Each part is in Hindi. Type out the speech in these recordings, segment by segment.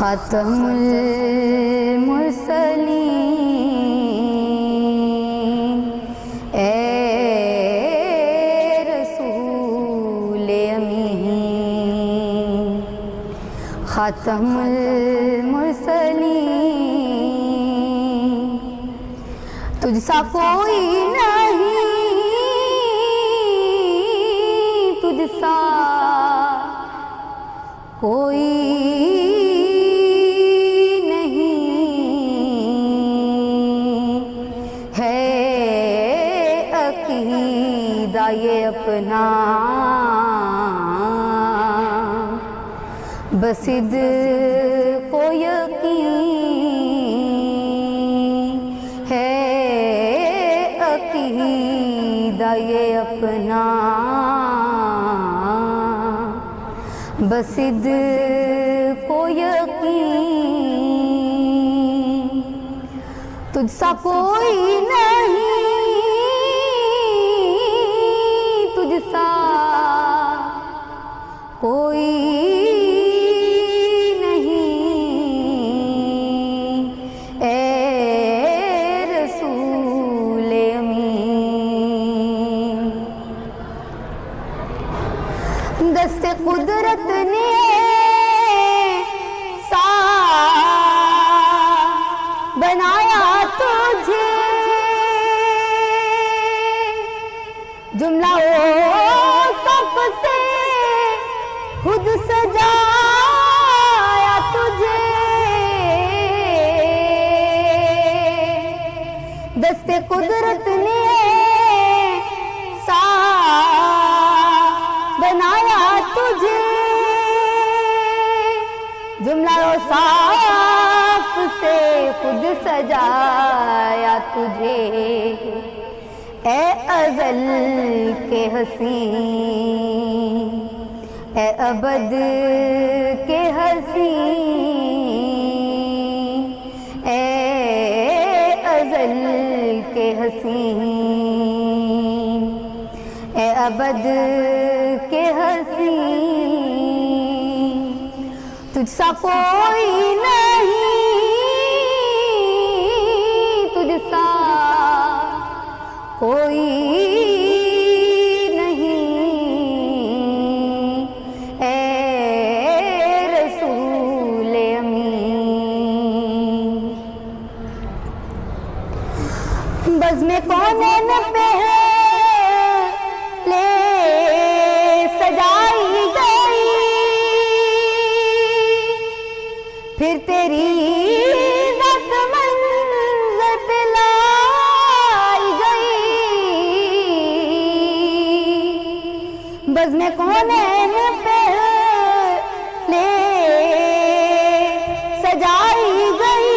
खातमुल मुरसलीन ए रसूल अमीन। खातमुल मुरसलीन तुझसा कोई नहीं, तुझसा कोई ये अपना बसिद को यकीन है, अकीदा ये अपना बसिद को यकीन। तुझसा कोई नहीं, तुझसा कोई नहीं ए रसूल अमीन। दस्ते कुदरत ने सा बनाया तुझे, जुमला सबसे खुद सजाया तुझे। दस्ते कुदरत ने सा बनाया तुझे, जुमला साफ से खुद सजाया तुझे। ए अज़ल के हसीन, ए अबद के हसीन, ए अज़ल के हसीन, ए अबद के हसीन। तुझसा कोई नहीं, तुझसा कोई नहीं ए रसूल अमीन। बज़्म कौनैन पे ले सजाई गई, फिर तेरी बज़्म कौनैन पे ले सजाई गई,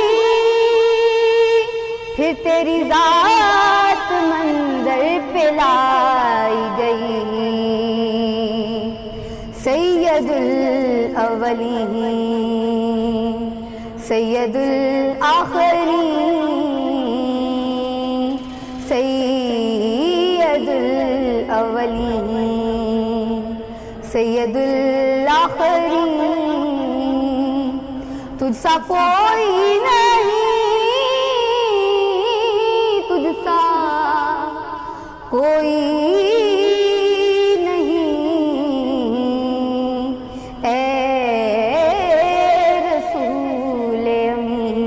फिर तेरी ज़ात मंज़र पे लाई गई। सैयदुल अव्वलीन सैयदुल आखिरीन, सैयदुल अव्वलीन सैयदुल आखिरीन। तुझसा कोई नहीं, तुझसा कोई नहीं ए रसूल अमीन।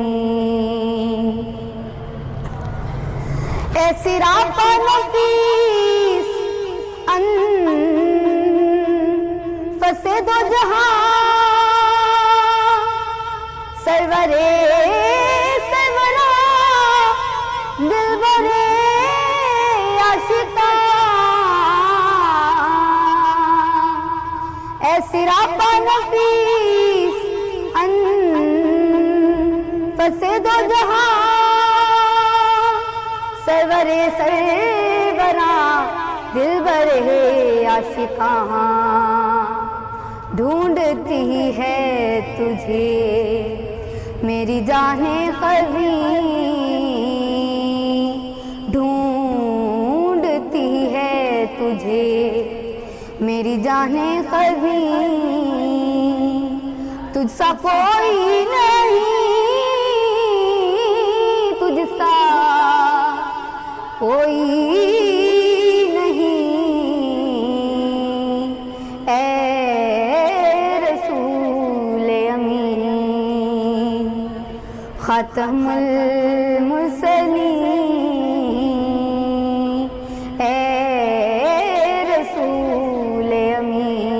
ए सिराता नफीस फसे दो जहां, सरवरे सरवरा दिलबरे आशिका। ए सिराता नफीस फसे दो जहां, सरवरे सरवरा दिलबरे आशिका। ढूंढती है तुझे मेरी जाने ख़ज़ी, ढूंढती है तुझे मेरी जाने ख़ज़ी। तुझसा कोई नहीं, तुझसा कोई नहीं, ए रसूल अमीन, खातमुल मुरसलीन, ए रसूल अमीन,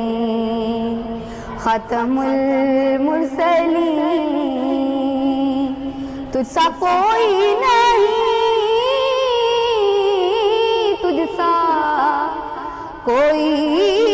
खातमुल मुरसलीन, तुझसा कोई नहीं, तुझसा कोई